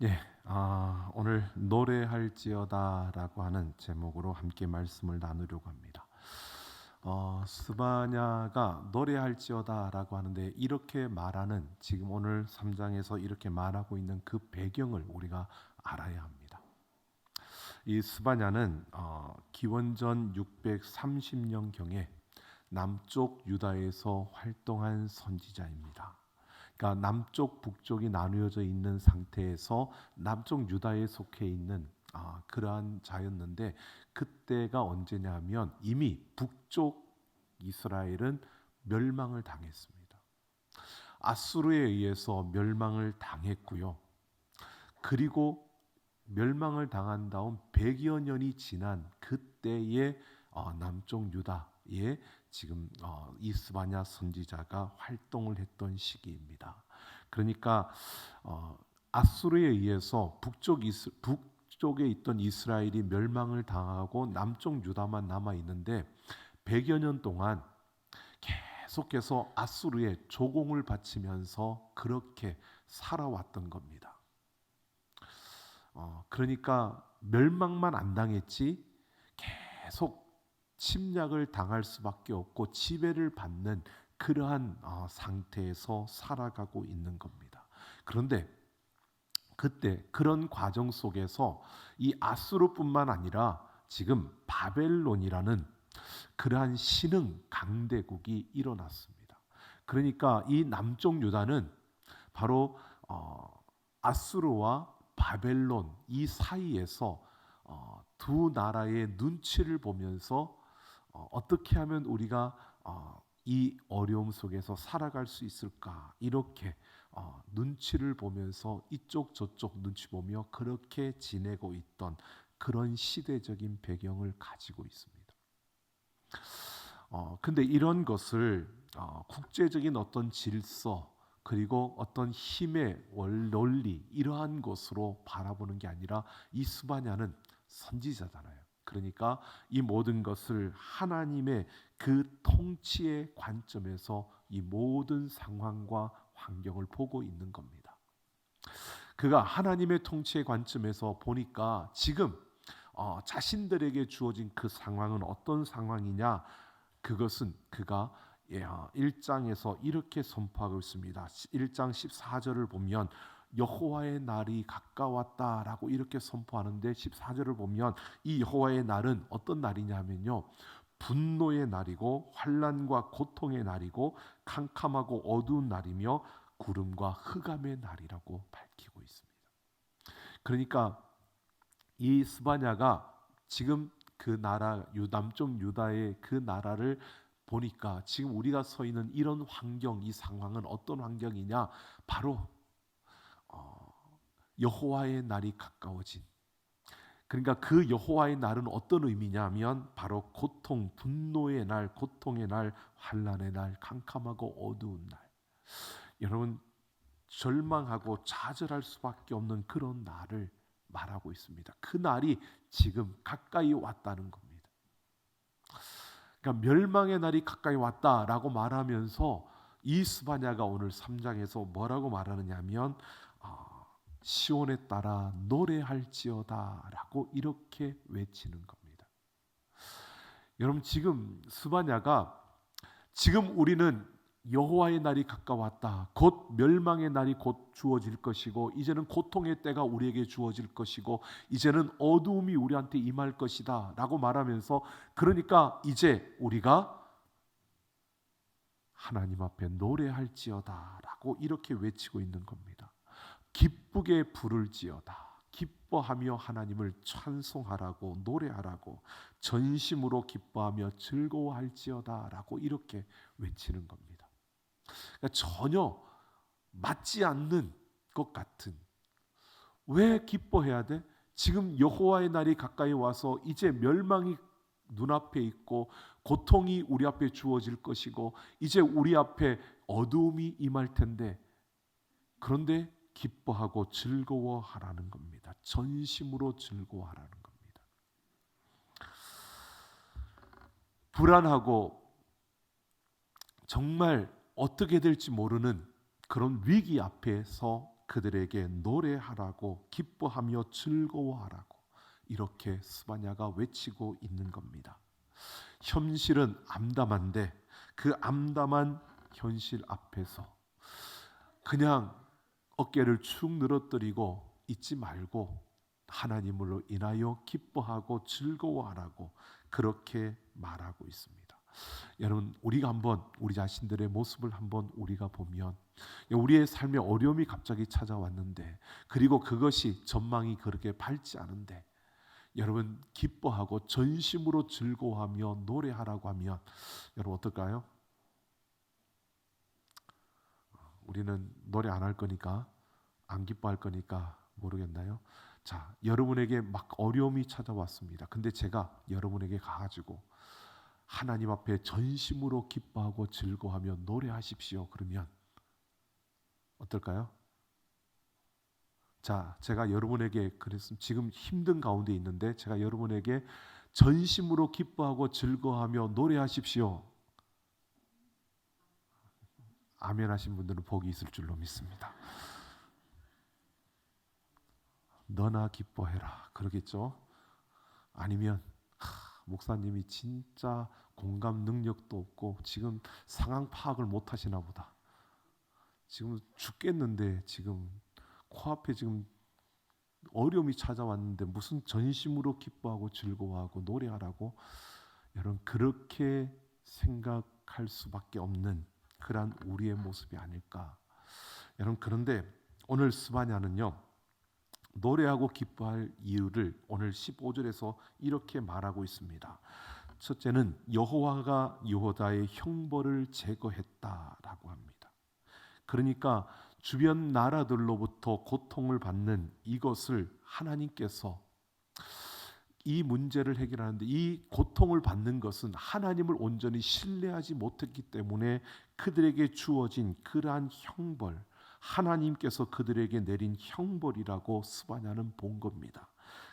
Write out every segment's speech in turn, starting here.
예, 오늘 노래할지어다라고 하는 제목으로 함께 말씀을 나누려고 합니다. 스바냐가 노래할지어다라고 하는데 이렇게 말하는 지금 오늘 3장에서 이렇게 말하고 있는 그 배경을 우리가 알아야 합니다. 이 스바냐는 기원전 630년경에 남쪽 유다에서 활동한 선지자입니다. 그러니까 남쪽 북쪽이 나누어져 있는 상태에서 남쪽 유다에 속해 있는 그러한 자였는데 그때가 언제냐면 이미 북쪽 이스라엘은 멸망을 당했습니다. 아수르에 의해서 멸망을 당했고요. 그리고 멸망을 당한 다음 100여 년이 지난 그때의 남쪽 유다에 지금 이스바냐 선지자가 활동을 했던 시기입니다. 그러니까 아수르에 의해서 북쪽에 있던 이스라엘이 멸망을 당하고 남쪽 유다만 남아 있는데 100여 년 동안 계속해서 아수르에 조공을 바치면서 그렇게 살아왔던 겁니다. 그러니까 멸망만 안 당했지 계속 침략을 당할 수밖에 없고 지배를 받는 그러한 상태에서 살아가고 있는 겁니다. 그런데 그때 그런 과정 속에서 이 아수르뿐만 아니라 지금 바벨론이라는 그러한 신흥 강대국이 일어났습니다. 그러니까 이 남쪽 유다는 바로 아수르와 바벨론 이 사이에서 두 나라의 눈치를 보면서 어떻게 하면 우리가 이 어려움 속에서 살아갈 수 있을까 이렇게 눈치를 보면서 이쪽 저쪽 눈치 보며 그렇게 지내고 있던 그런 시대적인 배경을 가지고 있습니다. 근데 이런 것을 국제적인 어떤 질서 그리고 어떤 힘의 논리 이러한 것으로 바라보는 게 아니라 이 스바냐는 선지자잖아요. 그러니까 이 모든 것을 하나님의 그 통치의 관점에서 이 모든 상황과 환경을 보고 있는 겁니다. 그가 하나님의 통치의 관점에서 보니까 지금 자신들에게 주어진 그 상황은 어떤 상황이냐? 그것은 그가 1장에서 이렇게 선포하고 있습니다. 1장 14절을 보면 여호와의 날이 가까웠다라고 이렇게 선포하는데 14절을 보면 이 여호와의 날은 어떤 날이냐면요. 분노의 날이고 환난과 고통의 날이고 캄캄하고 어두운 날이며 구름과 흑암의 날이라고 밝히고 있습니다. 그러니까 이 스바냐가 지금 그 나라 남쪽 유다의 그 나라를 보니까 지금 우리가 서 있는 이런 환경, 이 상황은 어떤 환경이냐? 바로 여호와의 날이 가까워진. 그러니까 그 여호와의 날은 어떤 의미냐면 바로 고통, 분노의 날, 고통의 날, 환난의 날, 캄캄하고 어두운 날. 여러분 절망하고 좌절할 수밖에 없는 그런 날을 말하고 있습니다. 그 날이 지금 가까이 왔다는 겁니다. 그러니까 멸망의 날이 가까이 왔다라고 말하면서 이 스바냐가 오늘 3장에서 뭐라고 말하느냐면 시온에 따라 노래할지어다라고 이렇게 외치는 겁니다. 여러분 지금 스바냐가 지금 우리는 여호와의 날이 가까웠다. 곧 멸망의 날이 곧 주어질 것이고 이제는 고통의 때가 우리에게 주어질 것이고 이제는 어두움이 우리한테 임할 것이다 라고 말하면서 그러니까 이제 우리가 하나님 앞에 노래할지어다 라고 이렇게 외치고 있는 겁니다. 기쁘게 부를지어다. 기뻐하며 하나님을 찬송하라고 노래하라고 전심으로 기뻐하며 즐거워할지어다 라고 이렇게 외치는 겁니다. 그러니까 전혀 맞지 않는 것 같은 왜 기뻐해야 돼? 지금 여호와의 날이 가까이 와서 이제 멸망이 눈앞에 있고 고통이 우리 앞에 주어질 것이고 이제 우리 앞에 어두움이 임할 텐데 그런데 기뻐하고 즐거워하라는 겁니다. 전심으로 즐거워하라는 겁니다. 불안하고 정말 어떻게 될지 모르는 그런 위기 앞에서 그들에게 노래하라고 기뻐하며 즐거워하라고 이렇게 스바냐가 외치고 있는 겁니다. 현실은 암담한데 그 암담한 현실 앞에서 그냥 어깨를 축 늘어뜨리고 있지 말고 하나님으로 인하여 기뻐하고 즐거워하라고 그렇게 말하고 있습니다. 여러분, 우리가 한번 우리 자신들의 모습을 한번 우리가 보면 우리의 삶에 어려움이 갑자기 찾아왔는데, 그리고 그것이 전망이 그렇게 밝지 않은데 여러분 기뻐하고 전심으로 즐거워하며 노래하라고 하면 여러분 어떨까요? 우리는 노래 안 할 거니까, 안 기뻐할 거니까 모르겠나요? 자, 여러분에게 막 어려움이 찾아왔습니다. 근데 제가 여러분에게 가가지고 하나님 앞에 전심으로 기뻐하고 즐거워하며 노래하십시오. 그러면 어떨까요? 자, 제가 여러분에게 그랬습니다. 지금 힘든 가운데 있는데 제가 여러분에게 전심으로 기뻐하고 즐거워하며 노래하십시오. 아멘 하신 분들은 복이 있을 줄로 믿습니다. 너나 기뻐해라 그러겠죠? 아니면 목사님이 진짜 공감 능력도 없고 지금 상황 파악을 못 하시나 보다. 지금 죽겠는데 지금 코앞에 지금 어려움이 찾아왔는데 무슨 전심으로 기뻐하고 즐거워하고 노래하라고, 여러분 그렇게 생각할 수밖에 없는 그러한 우리의 모습이 아닐까. 여러분, 그런데 오늘 스바냐는요 노래하고 기뻐할 이유를 오늘 15절에서 이렇게 말하고 있습니다. 첫째는 여호와가 여호다의 형벌을 제거했다라고 합니다. 그러니까 주변 나라들로부터 고통을 받는 이것을 하나님께서 이 문제를 해결하는데, 이 고통을 받는 것은 하나님을 온전히 신뢰하지 못했기 때문에 그들에게 주어진 그러한 형벌, 하나님께서 그들에게 내린 형벌이라고 스바냐는 본 겁니다.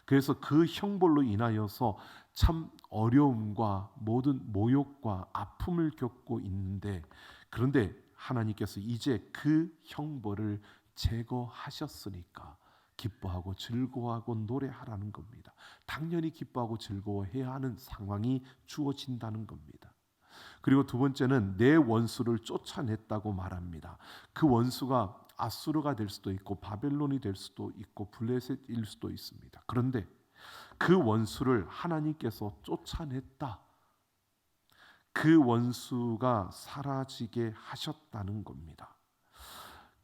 그래서 그 형벌로 인하여서 참 어려움과 모든 모욕과 아픔을 겪고 있는데, 그런데 하나님께서 이제 그 형벌을 제거하셨으니까 기뻐하고 즐거워하고 노래하라는 겁니다. 당연히 기뻐하고 즐거워해야 하는 상황이 주어진다는 겁니다. 그리고 두 번째는 내 원수를 쫓아냈다고 말합니다. 그 원수가 아수르가 될 수도 있고 바벨론이 될 수도 있고 블레셋일 수도 있습니다. 그런데 그 원수를 하나님께서 쫓아냈다. 그 원수가 사라지게 하셨다는 겁니다.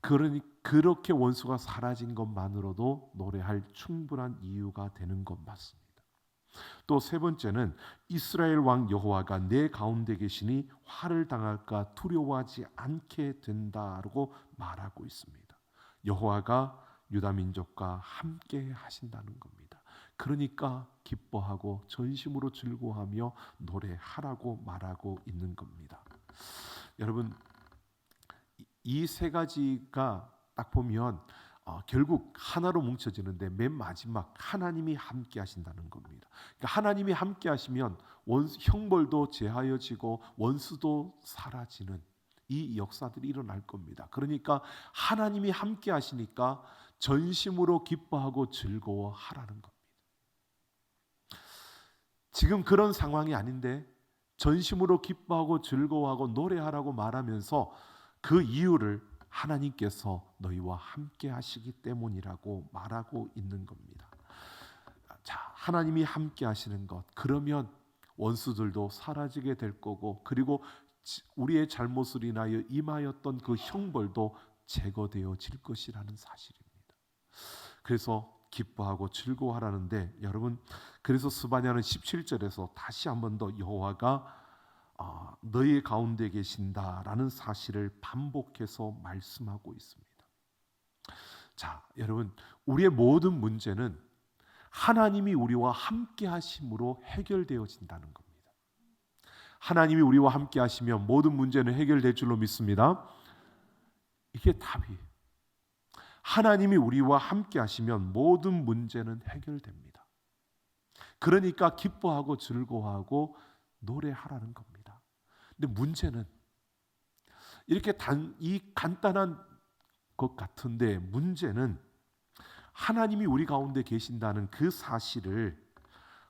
그러니 그렇게 원수가 사라진 것만으로도 노래할 충분한 이유가 되는 것 맞습니다. 또 세 번째는 이스라엘 왕 여호와가 내 가운데 계시니 화를 당할까 두려워하지 않게 된다라고 말하고 있습니다. 여호와가 유다 민족과 함께 하신다는 겁니다. 그러니까 기뻐하고 전심으로 즐거워하며 노래하라고 말하고 있는 겁니다. 여러분, 이 세 가지가 딱 보면 결국 하나로 뭉쳐지는데 맨 마지막 하나님이 함께 하신다는 겁니다. 그러니까 하나님이 함께 하시면 형벌도 제하여지고 원수도 사라지는 이 역사들이 일어날 겁니다. 그러니까 하나님이 함께 하시니까 전심으로 기뻐하고 즐거워하라는 겁니다. 지금 그런 상황이 아닌데 전심으로 기뻐하고 즐거워하고 노래하라고 말하면서 그 이유를 하나님께서 너희와 함께 하시기 때문이라고 말하고 있는 겁니다. 자, 하나님이 함께 하시는 것, 그러면 원수들도 사라지게 될 거고, 그리고 우리의 잘못을 인하여 임하였던 그 형벌도 제거되어질 것이라는 사실입니다. 그래서 기뻐하고 즐거워하라는데, 여러분 그래서 스바냐는 17절에서 다시 한 번 더 여호와가 너희 가운데 계신다라는 사실을 반복해서 말씀하고 있습니다. 자, 여러분 우리의 모든 문제는 하나님이 우리와 함께 하심으로 해결되어진다는 겁니다. 하나님이 우리와 함께 하시면 모든 문제는 해결될 줄로 믿습니다. 이게 답이에요. 하나님이 우리와 함께 하시면 모든 문제는 해결됩니다. 그러니까 기뻐하고 즐거워하고 노래하라는 겁니다. 근데 문제는 이렇게 이 간단한 것 같은데 문제는 하나님이 우리 가운데 계신다는 그 사실을,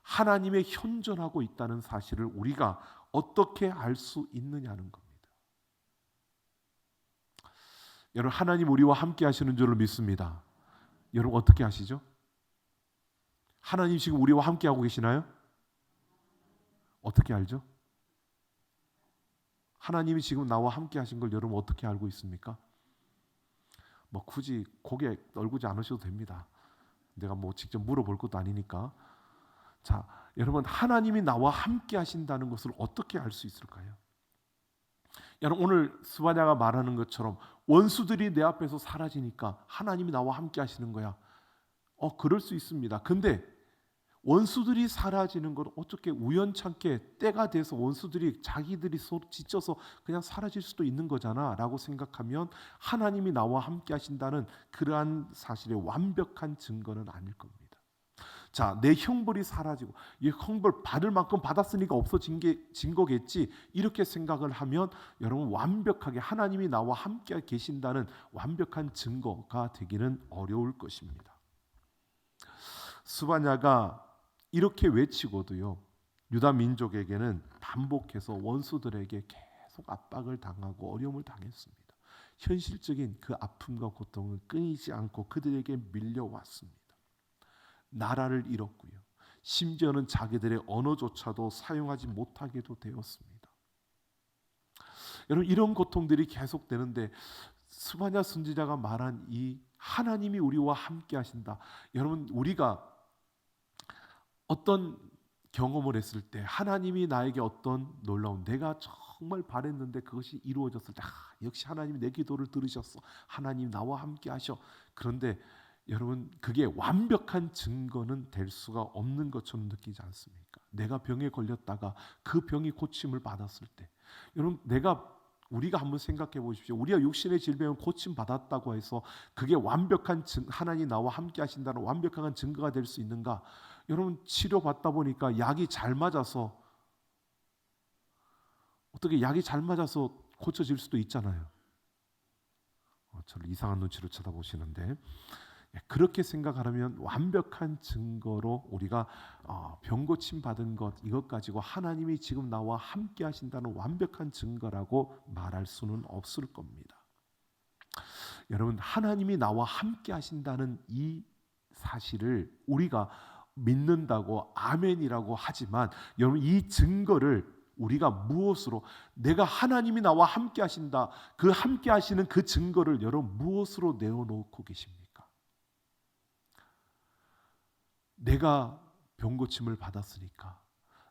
하나님의 현존하고 있다는 사실을 우리가 어떻게 알 수 있느냐는 겁니다. 여러분, 하나님 우리와 함께 하시는 줄을 믿습니다. 여러분 어떻게 하시죠? 하나님 지금 우리와 함께 하고 계시나요? 어떻게 알죠? 하나님이 지금 나와 함께 하신 걸 여러분 어떻게 알고 있습니까? 뭐 굳이 고개 떨구지 않으셔도 됩니다. 내가 뭐 직접 물어볼 것도 아니니까. 자, 여러분, 하나님이 나와 함께 하신다는 것을 어떻게 알 수 있을까요? 여러분, 오늘 스바냐가 말하는 것처럼 원수들이 내 앞에서 사라지니까 하나님이 나와 함께 하시는 거야. 그럴 수 있습니다. 근데 원수들이 사라지는 건 어떻게 우연찮게 때가 돼서 원수들이 자기들이 서로 지쳐서 그냥 사라질 수도 있는 거잖아 라고 생각하면 하나님이 나와 함께 하신다는 그러한 사실의 완벽한 증거는 아닐 겁니다. 자, 내 형벌이 사라지고 이 형벌 받을 만큼 받았으니까 없어진 진 거겠지 이렇게 생각을 하면 여러분 완벽하게 하나님이 나와 함께 계신다는 완벽한 증거가 되기는 어려울 것입니다. 스바냐가 이렇게 외치고도요, 유다 민족에게는 반복해서 원수들에게 계속 압박을 당하고 어려움을 당했습니다. 현실적인 그 아픔과 고통은 끊이지 않고 그들에게 밀려왔습니다. 나라를 잃었고요, 심지어는 자기들의 언어조차도 사용하지 못하게도 되었습니다. 여러분, 이런 고통들이 계속되는데 스바냐 선지자가 말한 이 하나님이 우리와 함께 하신다. 여러분, 우리가 어떤 경험을 했을 때 하나님이 나에게 어떤 놀라운, 내가 정말 바랬는데 그것이 이루어졌을 때 역시 하나님이 내 기도를 들으셨어, 하나님 나와 함께 하셔. 그런데 여러분, 그게 완벽한 증거는 될 수가 없는 것처럼 느끼지 않습니까? 내가 병에 걸렸다가 그 병이 고침을 받았을 때, 여러분, 우리가 한번 생각해 보십시오. 우리가 육신의 질병을 고침 받았다고 해서 그게 완벽한 하나님 나와 함께 하신다는 완벽한 증거가 될 수 있는가? 여러분, 치료받다 보니까 약이 잘 맞아서, 어떻게 약이 잘 맞아서 고쳐질 수도 있잖아요. 저를 이상한 눈치로 쳐다보시는데, 그렇게 생각하면 완벽한 증거로 우리가 병 고침 받은 것, 이것 가지고 하나님이 지금 나와 함께 하신다는 완벽한 증거라고 말할 수는 없을 겁니다. 여러분, 하나님이 나와 함께 하신다는 이 사실을 우리가 믿는다고 아멘이라고 하지만, 여러분, 이 증거를 우리가 무엇으로, 내가 하나님이 나와 함께 하신다, 그 함께 하시는 그 증거를 여러분 무엇으로 내어놓고 계십니까? 내가 병고침을 받았으니까,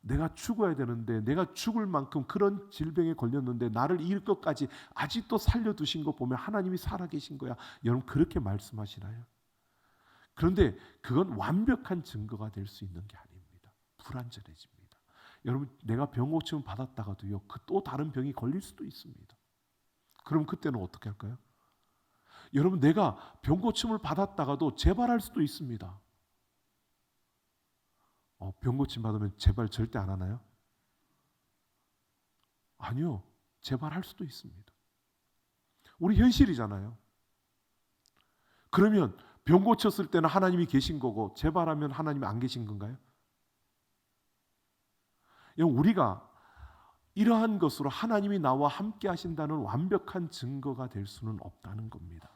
내가 죽어야 되는데, 내가 죽을 만큼 그런 질병에 걸렸는데 나를 이길 것까지 아직도 살려두신 거 보면 하나님이 살아계신 거야. 여러분, 그렇게 말씀하시나요? 그런데 그건 완벽한 증거가 될 수 있는 게 아닙니다. 불완전해집니다. 여러분, 내가 병고침을 받았다가도요, 또 다른 병이 걸릴 수도 있습니다. 그럼 그때는 어떻게 할까요? 여러분, 내가 병고침을 받았다가도 재발할 수도 있습니다. 병고침 받으면 재발 절대 안 하나요? 아니요, 재발할 수도 있습니다. 우리 현실이잖아요. 그러면 병 고쳤을 때는 하나님이 계신 거고 재발하면 하나님이 안 계신 건가요? 우리가 이러한 것으로 하나님이 나와 함께 하신다는 완벽한 증거가 될 수는 없다는 겁니다.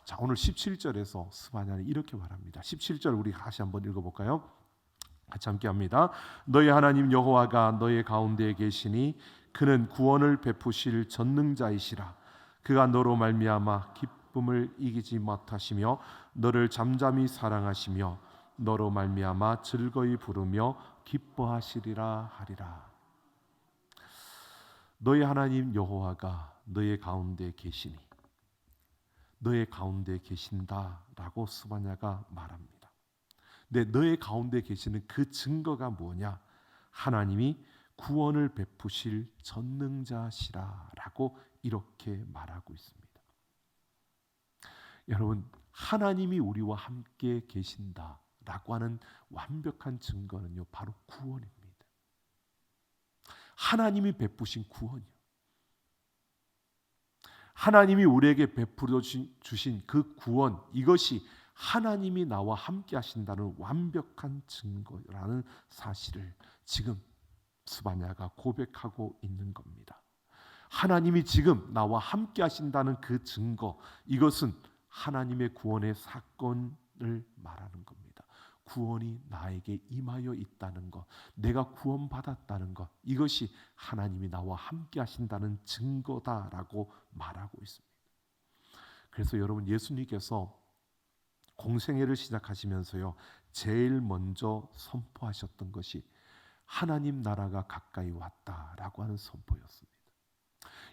자, 오늘 17절에서 스바냐는 이렇게 말합니다. 17절 우리 다시 한번 읽어볼까요? 같이 함께 합니다. 너희 하나님 여호와가 너희 가운데에 계시니 그는 구원을 베푸실 전능자이시라. 그가 너로 말미암아 기쁨을 이기지 못하시며 너를 잠잠히 사랑하시며 너로 말미암아 즐거이 부르며 기뻐하시리라 하리라. 너희 하나님 여호와가 너희 가운데 계시니, 너희 가운데 계신다라고 스바냐가 말합니다. 네, 너의 가운데 계시는 그 증거가 뭐냐? 하나님이 구원을 베푸실 전능자시라라고 이렇게 말하고 있습니다. 여러분, 하나님이 우리와 함께 계신다라고 하는 완벽한 증거는요, 바로 구원입니다. 하나님이 베푸신 구원이요. 하나님이 우리에게 베풀어 주신 그 구원, 이것이 하나님이 나와 함께 하신다는 완벽한 증거라는 사실을 지금 스바냐가 고백하고 있는 겁니다. 하나님이 지금 나와 함께 하신다는 그 증거, 이것은 하나님의 구원의 사건을 말하는 겁니다. 구원이 나에게 임하여 있다는 것, 내가 구원받았다는 것, 이것이 하나님이 나와 함께 하신다는 증거다라고 말하고 있습니다. 그래서 여러분, 예수님께서 공생애를 시작하시면서요, 제일 먼저 선포하셨던 것이 하나님 나라가 가까이 왔다라고 하는 선포였습니다.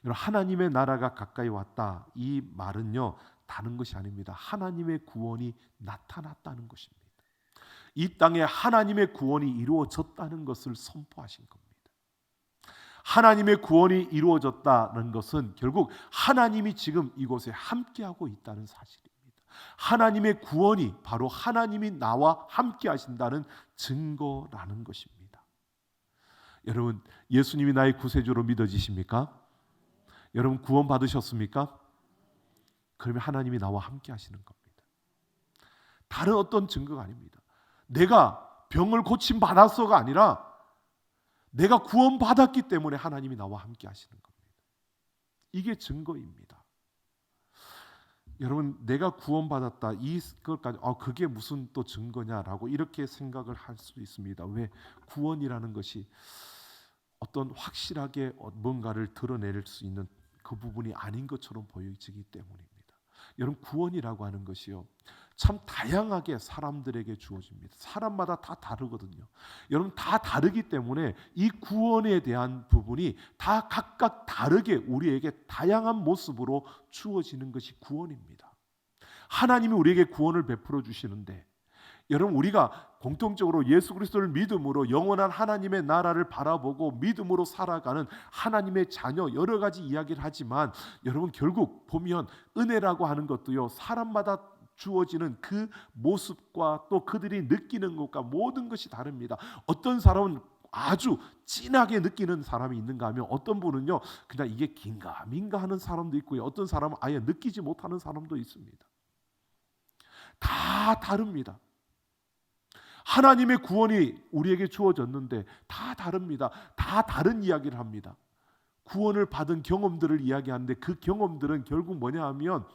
여러분, 하나님의 나라가 가까이 왔다, 이 말은요 다른 것이 아닙니다. 하나님의 구원이 나타났다는 것입니다. 이 땅에 하나님의 구원이 이루어졌다는 것을 선포하신 겁니다. 하나님의 구원이 이루어졌다는 것은 결국 하나님이 지금 이곳에 함께하고 있다는 사실입니다. 하나님의 구원이 바로 하나님이 나와 함께 하신다는 증거라는 것입니다. 여러분, 예수님이 나의 구세주로 믿어지십니까? 여러분, 구원 받으셨습니까? 그러면 하나님이 나와 함께 하시는 겁니다. 다른 어떤 증거가 아닙니다. 내가 병을 고침 받았어가 아니라 내가 구원 받았기 때문에 하나님이 나와 함께 하시는 겁니다. 이게 증거입니다. 여러분, 내가 구원받았다, 이것까지 그게 무슨 또 증거냐라고 이렇게 생각을 할 수 있습니다. 왜? 구원이라는 것이 어떤 확실하게 뭔가를 드러낼 수 있는 그 부분이 아닌 것처럼 보여지기 때문입니다. 여러분, 구원이라고 하는 것이요, 참 다양하게 사람들에게 주어집니다. 사람마다 다 다르거든요. 여러분, 다 다르기 때문에 이 구원에 대한 부분이 다 각각 다르게 우리에게 다양한 모습으로 주어지는 것이 구원입니다. 하나님이 우리에게 구원을 베풀어 주시는데, 여러분, 우리가 공통적으로 예수 그리스도를 믿음으로 영원한 하나님의 나라를 바라보고 믿음으로 살아가는 하나님의 자녀, 여러 가지 이야기를 하지만 여러분, 결국 보면 은혜라고 하는 것도요, 사람마다 주어지는 그 모습과 또 그들이 느끼는 것과 모든 것이 다릅니다. 어떤 사람은 아주 진하게 느끼는 사람이 있는가 하면 어떤 분은요 그냥 이게 긴가민가 하는 사람도 있고요, 어떤 사람은 아예 느끼지 못하는 사람도 있습니다. 다 다릅니다. 하나님의 구원이 우리에게 주어졌는데 다 다릅니다. 다 다른 이야기를 합니다. 구원을 받은 경험들을 이야기하는데 그 경험들은 결국 뭐냐 하면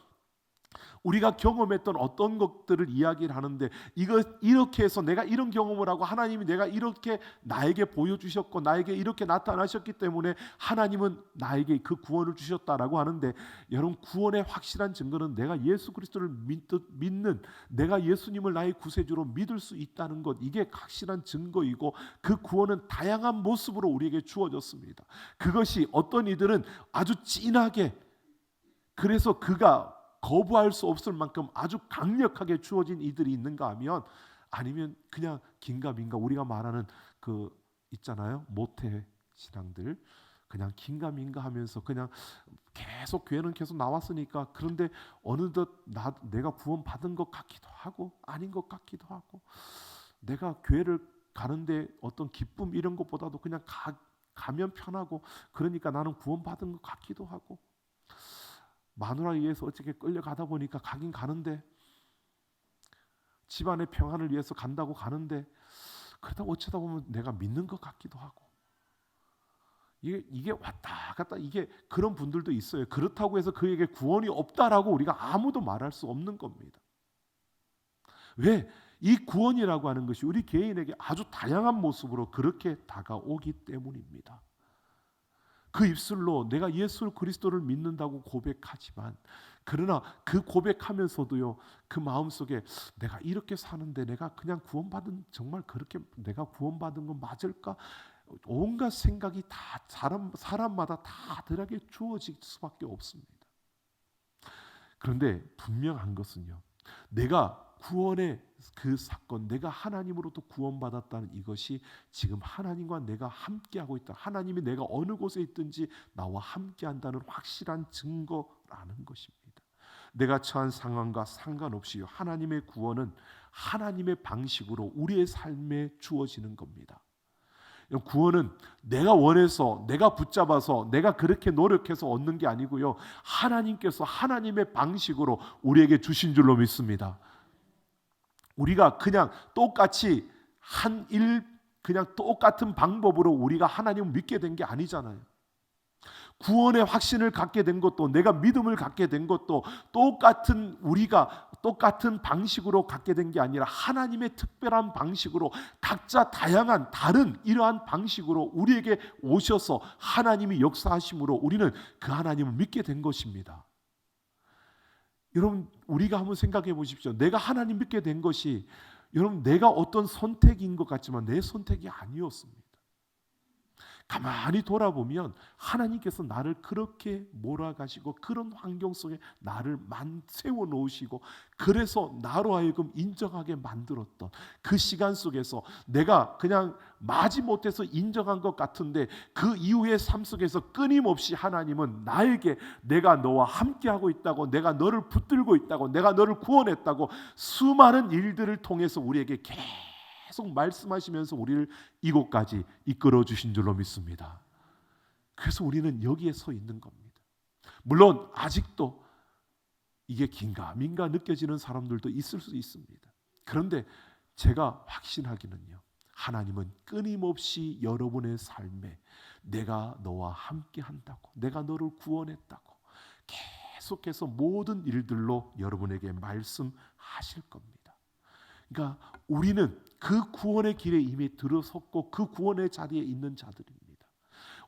우리가 경험했던 어떤 것들을 이야기를 하는데, 이거 이렇게 해서 내가 이런 경험을 하고 하나님이 내가 이렇게 나에게 보여주셨고 나에게 이렇게 나타나셨기 때문에 하나님은 나에게 그 구원을 주셨다라고 하는데, 여러분, 구원의 확실한 증거는 내가 예수 그리스도를 믿는, 내가 예수님을 나의 구세주로 믿을 수 있다는 것, 이게 확실한 증거이고 그 구원은 다양한 모습으로 우리에게 주어졌습니다. 그것이 어떤 이들은 아주 진하게, 그래서 그가 거부할 수 없을 만큼 아주 강력하게 주어진 이들이 있는가 하면, 아니면 그냥 긴가민가, 우리가 말하는 그 있잖아요, 모태 신앙들, 그냥 긴가민가 하면서 그냥 계속 교회는 계속 나왔으니까, 그런데 어느덧 내가 구원 받은 것 같기도 하고 아닌 것 같기도 하고, 내가 교회를 가는데 어떤 기쁨 이런 것보다도 그냥 가면 편하고, 그러니까 나는 구원 받은 것 같기도 하고, 마누라에 의해서 어떻게 끌려가다 보니까 가긴 가는데, 집안의 평안을 위해서 간다고 가는데, 그러다 어쩌다 보면 내가 믿는 것 같기도 하고, 이게 왔다 갔다, 이게 그런 분들도 있어요. 그렇다고 해서 그에게 구원이 없다라고 우리가 아무도 말할 수 없는 겁니다. 왜? 이 구원이라고 하는 것이 우리 개인에게 아주 다양한 모습으로 그렇게 다가오기 때문입니다. 그 입술로 내가 예수 그리스도를 믿는다고 고백하지만, 그러나 그 고백하면서도요, 그 마음속에 내가 이렇게 사는데 내가 그냥 구원받은, 정말 그렇게 내가 구원받은 건 맞을까? 온갖 생각이 다 사람마다 다들에게 주어질 수밖에 없습니다. 그런데 분명한 것은요, 내가 구원의 그 사건, 내가 하나님으로부터 구원받았다는 이것이 지금 하나님과 내가 함께하고 있다, 하나님이 내가 어느 곳에 있든지 나와 함께한다는 확실한 증거라는 것입니다. 내가 처한 상황과 상관없이 하나님의 구원은 하나님의 방식으로 우리의 삶에 주어지는 겁니다. 구원은 내가 원해서, 내가 붙잡아서, 내가 그렇게 노력해서 얻는 게 아니고요. 하나님께서 하나님의 방식으로 우리에게 주신 줄로 믿습니다. 우리가 그냥 똑같이 그냥 똑같은 방법으로 우리가 하나님을 믿게 된 게 아니잖아요. 구원의 확신을 갖게 된 것도, 내가 믿음을 갖게 된 것도 우리가 똑같은 방식으로 갖게 된 게 아니라 하나님의 특별한 방식으로 각자 다양한 다른 이러한 방식으로 우리에게 오셔서 하나님이 역사하심으로 우리는 그 하나님을 믿게 된 것입니다. 여러분, 우리가 한번 생각해 보십시오. 내가 하나님 믿게 된 것이, 여러분, 내가 어떤 선택인 것 같지만 내 선택이 아니었습니다. 가만히 돌아보면 하나님께서 나를 그렇게 몰아가시고 그런 환경 속에 나를 세워 놓으시고, 그래서 나로 하여금 인정하게 만들었던 그 시간 속에서 내가 그냥 마지못해서 인정한 것 같은데, 그 이후의 삶 속에서 끊임없이 하나님은 나에게 내가 너와 함께하고 있다고, 내가 너를 붙들고 있다고, 내가 너를 구원했다고 수많은 일들을 통해서 우리에게 계속 말씀하시면서 우리를 이곳까지 이끌어 주신 줄로 믿습니다. 그래서 우리는 여기에 서 있는 겁니다. 물론 아직도 이게 긴가민가 느껴지는 사람들도 있을 수 있습니다. 그런데 제가 확신하기는요, 하나님은 끊임없이 여러분의 삶에 내가 너와 함께 한다고, 내가 너를 구원했다고 계속해서 모든 일들로 여러분에게 말씀하실 겁니다. 그러니까 우리는 그 구원의 길에 이미 들어섰고 그 구원의 자리에 있는 자들입니다.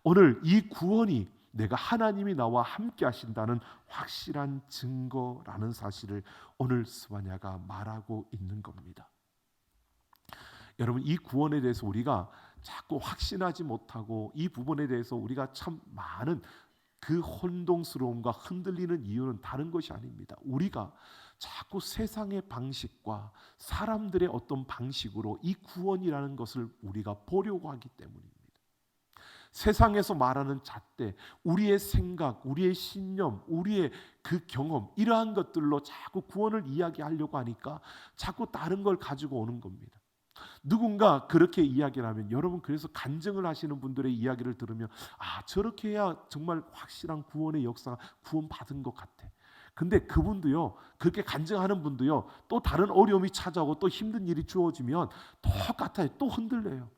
오늘 이 구원이 내가 하나님이 나와 함께 하신다는 확실한 증거라는 사실을 오늘 스바냐가 말하고 있는 겁니다. 여러분, 이 구원에 대해서 우리가 자꾸 확신하지 못하고 이 부분에 대해서 우리가 참 많은 그 혼동스러움과 흔들리는 이유는 다른 것이 아닙니다. 우리가 자꾸 세상의 방식과 사람들의 어떤 방식으로 이 구원이라는 것을 우리가 보려고 하기 때문입니다. 세상에서 말하는 잣대, 우리의 생각, 우리의 신념, 우리의 그 경험, 이러한 것들로 자꾸 구원을 이야기하려고 하니까 자꾸 다른 걸 가지고 오는 겁니다. 누군가 그렇게 이야기를 하면, 여러분, 그래서 간증을 하시는 분들의 이야기를 들으면, 저렇게 해야 정말 확실한 구원의 역사가 구원받은 것 같아. 근데 그분도요, 그렇게 간증하는 분도요, 또 다른 어려움이 찾아오고 또 힘든 일이 주어지면 똑같아요. 또 흔들려요.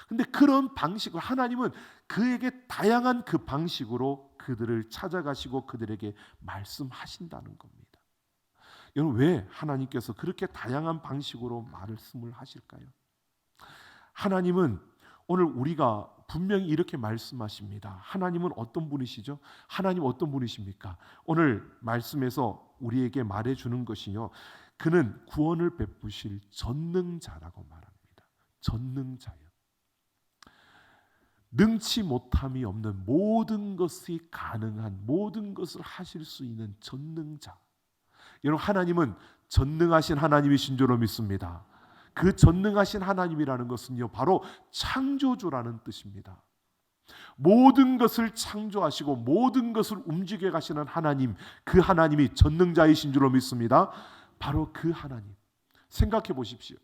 근데 그런 방식을 하나님은 그에게 다양한 그 방식으로 그들을 찾아가시고 그들에게 말씀하신다는 겁니다. 여러분, 왜 하나님께서 그렇게 다양한 방식으로 말씀을 하실까요? 하나님은 오늘 우리가 분명히 이렇게 말씀하십니다. 하나님은 어떤 분이시죠? 하나님 어떤 분이십니까? 오늘 말씀에서 우리에게 말해주는 것이요, 그는 구원을 베푸실 전능자라고 말합니다. 전능자요. 능치 못함이 없는, 모든 것이 가능한, 모든 것을 하실 수 있는 전능자. 여러분, 하나님은 전능하신 하나님이신 줄로 믿습니다. 그 전능하신 하나님이라는 것은요, 바로 창조주라는 뜻입니다. 모든 것을 창조하시고 모든 것을 움직여 가시는 하나님, 그 하나님이 전능자이신 줄로 믿습니다. 바로 그 하나님, 생각해 보십시오.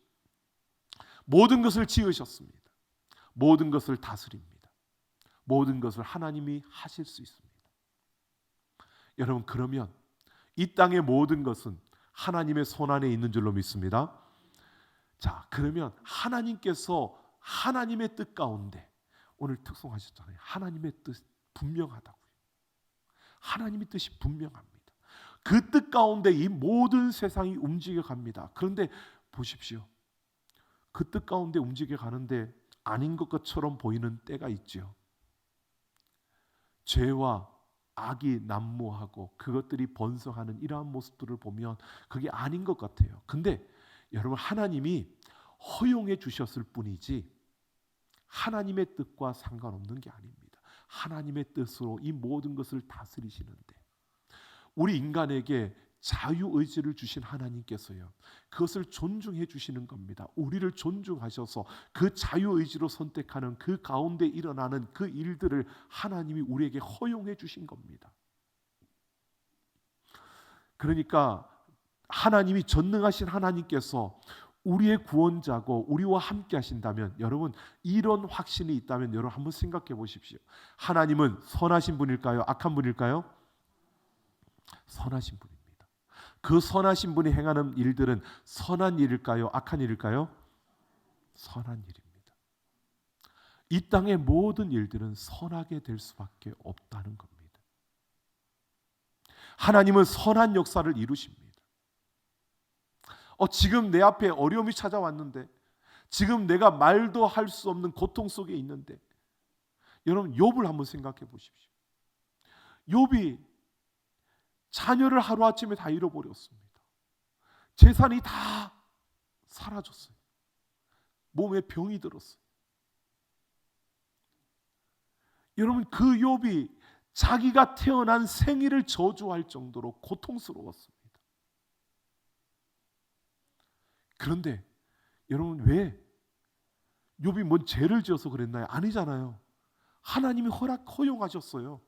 모든 것을 지으셨습니다. 모든 것을 다스립니다. 모든 것을 하나님이 하실 수 있습니다. 여러분, 그러면 이 땅의 모든 것은 하나님의 손 안에 있는 줄로 믿습니다. 자, 그러면 하나님께서 하나님의 뜻 가운데, 오늘 특송하셨잖아요. 하나님의 뜻 분명하다고요. 하나님의 뜻이 분명합니다. 그 뜻 가운데 이 모든 세상이 움직여 갑니다. 그런데 보십시오. 그 뜻 가운데 움직여 가는데 아닌 것처럼 보이는 때가 있죠. 죄와 악이 난무하고 그것들이 번성하는 이러한 모습들을 보면 그게 아닌 것 같아요. 근데 여러분, 하나님이 허용해 주셨을 뿐이지 하나님의 뜻과 상관없는 게 아닙니다. 하나님의 뜻으로 이 모든 것을 다스리시는데, 우리 인간에게 자유의지를 주신 하나님께서요, 그것을 존중해 주시는 겁니다. 우리를 존중하셔서 그 자유의지로 선택하는 그 가운데 일어나는 그 일들을 하나님이 우리에게 허용해 주신 겁니다. 그러니까 하나님이 전능하신 하나님께서 우리의 구원자고 우리와 함께 하신다면, 여러분 이런 확신이 있다면 여러분 한번 생각해 보십시오. 하나님은 선하신 분일까요? 악한 분일까요? 선하신 분입니다. 그 선하신 분이 행하는 일들은 선한 일일까요? 악한 일일까요? 선한 일입니다. 이 땅의 모든 일들은 선하게 될 수밖에 없다는 겁니다. 하나님은 선한 역사를 이루십니다. 지금 내 앞에 어려움이 찾아왔는데, 지금 내가 말도 할 수 없는 고통 속에 있는데, 여러분 욥을 한번 생각해 보십시오. 욥이 자녀를 하루아침에 다 잃어버렸습니다. 재산이 다 사라졌어요. 몸에 병이 들었어요. 여러분 그 욥이 자기가 태어난 생일을 저주할 정도로 고통스러웠습니다. 그런데 여러분 왜 욥이 뭔 죄를 지어서 그랬나요? 아니잖아요. 하나님이 허용하셨어요.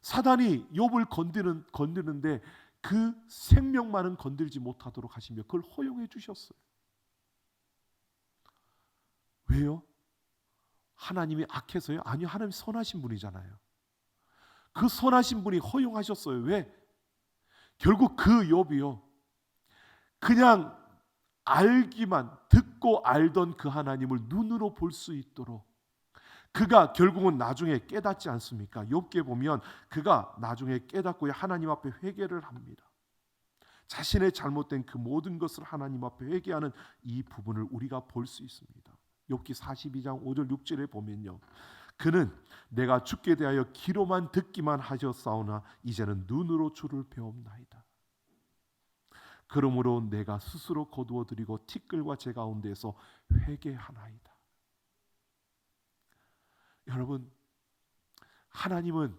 사단이 욥을 건드는데 그 생명만은 건들지 못하도록 하시며 그걸 허용해 주셨어요. 왜요? 하나님이 악해서요? 아니요, 하나님 선하신 분이잖아요. 그 선하신 분이 허용하셨어요. 왜? 결국 그 욥이요, 그냥 알기만, 듣고 알던 그 하나님을 눈으로 볼 수 있도록 그가 결국은 나중에 깨닫지 않습니까? 욥기에 보면 그가 나중에 깨닫고 하나님 앞에 회개를 합니다. 자신의 잘못된 그 모든 것을 하나님 앞에 회개하는 이 부분을 우리가 볼 수 있습니다. 욥기 42장 5절 6절에 보면요, 그는 내가 주께 대하여 귀로만 듣기만 하셨사오나 이제는 눈으로 주를 배옵나이다. 그러므로 내가 스스로 거두어 드리고 티끌과 제 가운데에서 회개하나이다. 여러분, 하나님은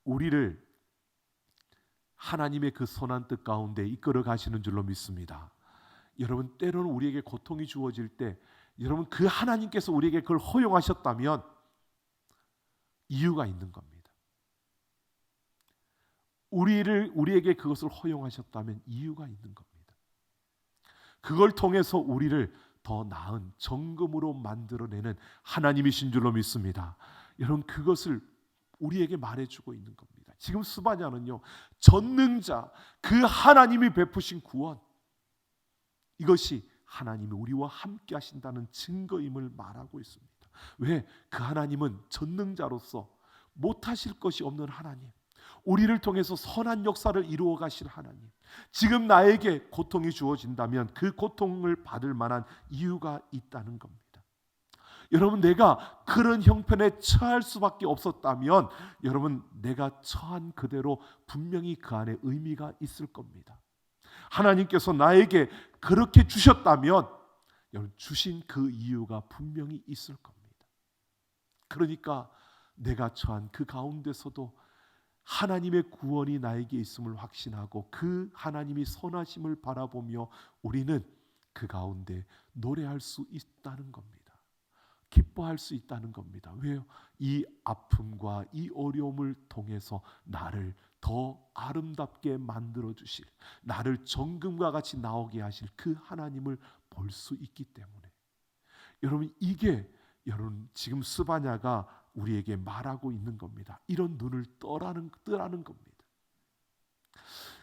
우리를 하나님의 그 선한 뜻 가운데 이끌어 가시는 줄로 믿습니다. 여러분, 때로는 우리에게 고통이 주어질 때, 여러분 그 하나님께서 우리에게 그걸 허용하셨다면 이유가 있는 겁니다. 우리에게 그것을 허용하셨다면 이유가 있는 겁니다. 그걸 통해서 우리를 더 나은 정금으로 만들어내는 하나님이신 줄로 믿습니다. 여러분 그것을 우리에게 말해주고 있는 겁니다. 지금 스바냐는요, 전능자 그 하나님이 베푸신 구원, 이것이 하나님이 우리와 함께 하신다는 증거임을 말하고 있습니다. 왜? 그 하나님은 전능자로서 못하실 것이 없는 하나님, 우리를 통해서 선한 역사를 이루어 가실 하나님, 지금 나에게 고통이 주어진다면 그 고통을 받을 만한 이유가 있다는 겁니다. 여러분, 내가 그런 형편에 처할 수밖에 없었다면 여러분 내가 처한 그대로 분명히 그 안에 의미가 있을 겁니다. 하나님께서 나에게 그렇게 주셨다면 여러분 주신 그 이유가 분명히 있을 겁니다. 그러니까 내가 처한 그 가운데서도 하나님의 구원이 나에게 있음을 확신하고 그 하나님이 선하심을 바라보며 우리는 그 가운데 노래할 수 있다는 겁니다. 기뻐할 수 있다는 겁니다. 왜요? 이 아픔과 이 어려움을 통해서 나를 더 아름답게 만들어 주실, 나를 정금과 같이 나오게 하실 그 하나님을 볼 수 있기 때문에, 여러분 이게 여러분 지금 스바냐가 우리에게 말하고 있는 겁니다. 이런 눈을 뜨라는 겁니다.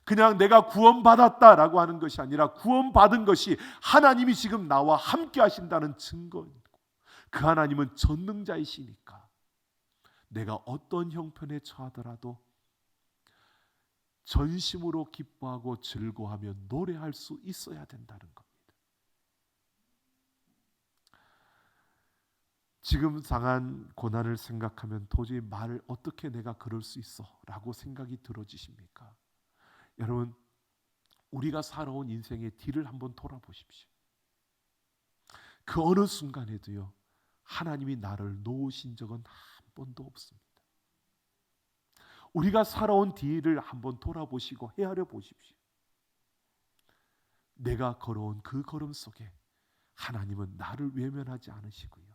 그냥 내가 구원받았다라고 하는 것이 아니라 구원받은 것이 하나님이 지금 나와 함께 하신다는 증거이고, 그 하나님은 전능자이시니까 내가 어떤 형편에 처하더라도 전심으로 기뻐하고 즐거워하며 노래할 수 있어야 된다는 겁니다. 지금 당한 고난을 생각하면 도저히 말을 어떻게 내가 그럴 수 있어 라고 생각이 들어지십니까? 여러분, 우리가 살아온 인생의 뒤를 한번 돌아보십시오. 그 어느 순간에도요, 하나님이 나를 놓으신 적은 한 번도 없습니다. 우리가 살아온 뒤를 한번 돌아보시고 헤아려 보십시오. 내가 걸어온 그 걸음 속에 하나님은 나를 외면하지 않으시고요,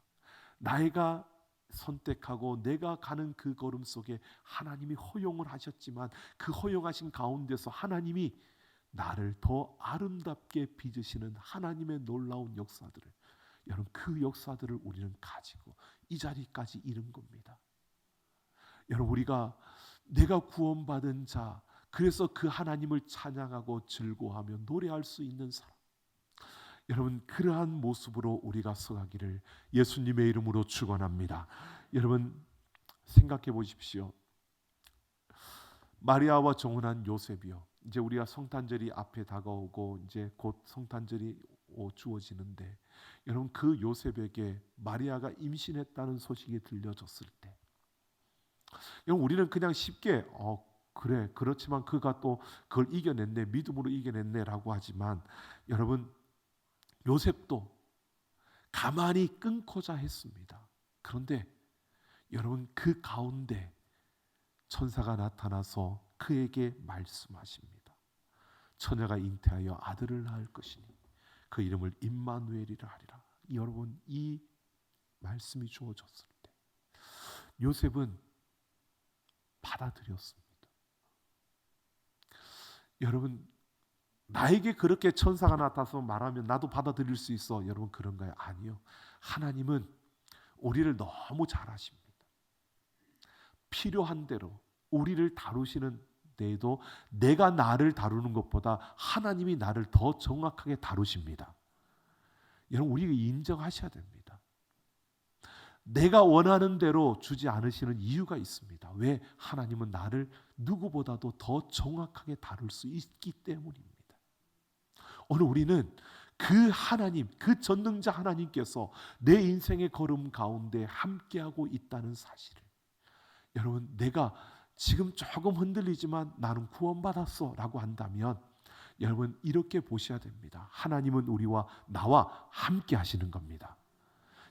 내가 선택하고 내가 가는 그 걸음 속에 하나님이 허용을 하셨지만 그 허용하신 가운데서 하나님이 나를 더 아름답게 빚으시는 하나님의 놀라운 역사들을, 여러분 그 역사들을 우리는 가지고 이 자리까지 이른 겁니다. 여러분 우리가 내가 구원받은 자, 그래서 그 하나님을 찬양하고 즐거워하며 노래할 수 있는 사람, 여러분 그러한 모습으로 우리가 서가기를 예수님의 이름으로 축원합니다. 여러분 생각해 보십시오. 마리아와 정혼한 요셉이요, 이제 우리가 성탄절이 앞에 다가오고 이제 곧 성탄절이 주어지는데, 여러분 그 요셉에게 마리아가 임신했다는 소식이 들려졌을 때, 여러분 우리는 그냥 쉽게 그래 그렇지만 그가 또 그걸 이겨냈네, 믿음으로 이겨냈네라고 하지만, 여러분 요셉도 가만히 끊고자 했습니다. 그런데 여러분 그 가운데 천사가 나타나서 그에게 말씀하십니다. 처녀가 잉태하여 아들을 낳을 것이니 그 이름을 임마누엘이라 하리라. 여러분 이 말씀이 주어졌을 때 요셉은 받아들였습니다. 여러분 나에게 그렇게 천사가 나타나서 말하면 나도 받아들일 수 있어, 여러분 그런가요? 아니요. 하나님은 우리를 너무 잘 아십니다. 필요한 대로 우리를 다루시는 데에도 내가 나를 다루는 것보다 하나님이 나를 더 정확하게 다루십니다. 여러분 우리가 인정하셔야 됩니다. 내가 원하는 대로 주지 않으시는 이유가 있습니다. 왜? 하나님은 나를 누구보다도 더 정확하게 다룰 수 있기 때문입니다. 오늘 우리는 그 하나님, 그 전능자 하나님께서 내 인생의 걸음 가운데 함께하고 있다는 사실을, 여러분 내가 지금 조금 흔들리지만 나는 구원받았어 라고 한다면, 여러분 이렇게 보셔야 됩니다. 하나님은 우리와 나와 함께 하시는 겁니다.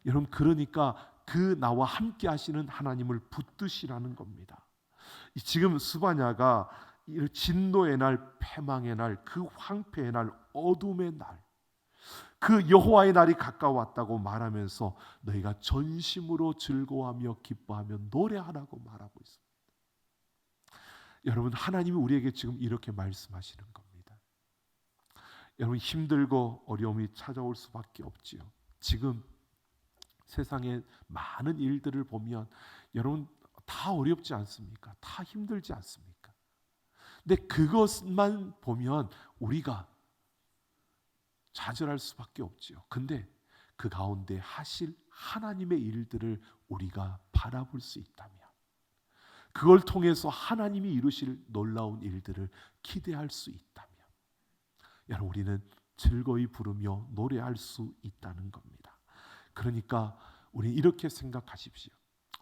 여러분 그러니까 그 나와 함께 하시는 하나님을 붙드시라는 겁니다. 지금 스바냐가 진노의 날, 패망의 날, 그 황폐의 날, 어둠의 날, 그 여호와의 날이 가까웠다고 말하면서 너희가 전심으로 즐거워하며 기뻐하며 노래하라고 말하고 있습니다. 여러분 하나님이 우리에게 지금 이렇게 말씀하시는 겁니다. 여러분 힘들고 어려움이 찾아올 수밖에 없지요. 지금 세상의 많은 일들을 보면 여러분 다 어렵지 않습니까? 다 힘들지 않습니까? 근데 그것만 보면 우리가 좌절할 수밖에 없지요. 근데 그 가운데 하실 하나님의 일들을 우리가 바라볼 수 있다면, 그걸 통해서 하나님이 이루실 놀라운 일들을 기대할 수 있다면, 여러분 우리는 즐거이 부르며 노래할 수 있다는 겁니다. 그러니까 우리 이렇게 생각하십시오.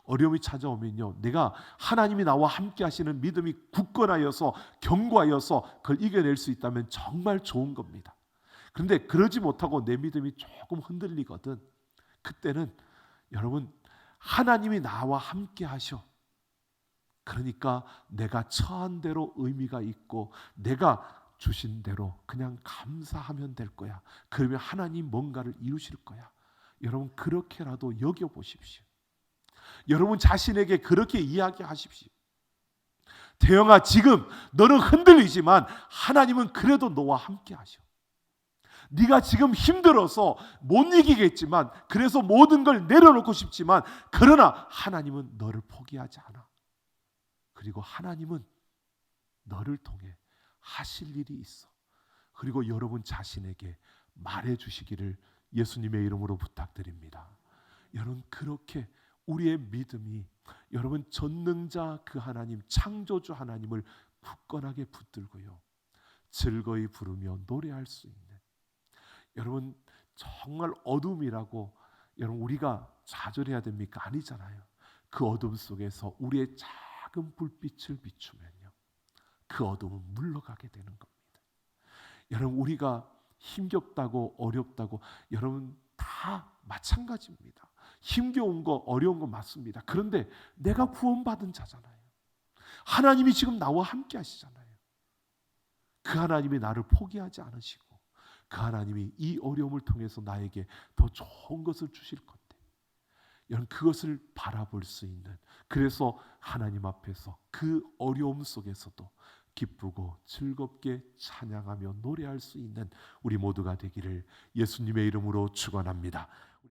어려움이 찾아오면요, 내가 하나님이 나와 함께 하시는 믿음이 굳건하여서 견고하여서 그걸 이겨낼 수 있다면 정말 좋은 겁니다. 그런데 그러지 못하고 내 믿음이 조금 흔들리거든, 그때는 여러분 하나님이 나와 함께 하셔. 그러니까 내가 처한 대로 의미가 있고 내가 주신 대로 그냥 감사하면 될 거야. 그러면 하나님 뭔가를 이루실 거야. 여러분 그렇게라도 여겨보십시오. 여러분 자신에게 그렇게 이야기하십시오. 대영아, 지금 너는 흔들리지만 하나님은 그래도 너와 함께 하셔. 네가 지금 힘들어서 못 이기겠지만, 그래서 모든 걸 내려놓고 싶지만, 그러나 하나님은 너를 포기하지 않아. 그리고 하나님은 너를 통해 하실 일이 있어. 그리고 여러분 자신에게 말해 주시기를 예수님의 이름으로 부탁드립니다. 여러분 그렇게 우리의 믿음이 여러분 전능자 그 하나님, 창조주 하나님을 굳건하게 붙들고요, 즐거이 부르며 노래할 수 있는, 여러분 정말 어둠이라고 여러분 우리가 좌절해야 됩니까? 아니잖아요. 그 어둠 속에서 우리의 작은 불빛을 비추면요, 그 어둠은 물러가게 되는 겁니다. 여러분 우리가 힘겹다고 어렵다고, 여러분 다 마찬가지입니다. 힘겨운 거 어려운 거 맞습니다. 그런데 내가 구원받은 자잖아요. 하나님이 지금 나와 함께 하시잖아요. 그 하나님이 나를 포기하지 않으시고 그 하나님이 이 어려움을 통해서 나에게 더 좋은 것을 주실 건데, 여러분 그것을 바라볼 수 있는, 그래서 하나님 앞에서 그 어려움 속에서도 기쁘고 즐겁게 찬양하며 노래할 수 있는 우리 모두가 되기를 예수님의 이름으로 축원합니다.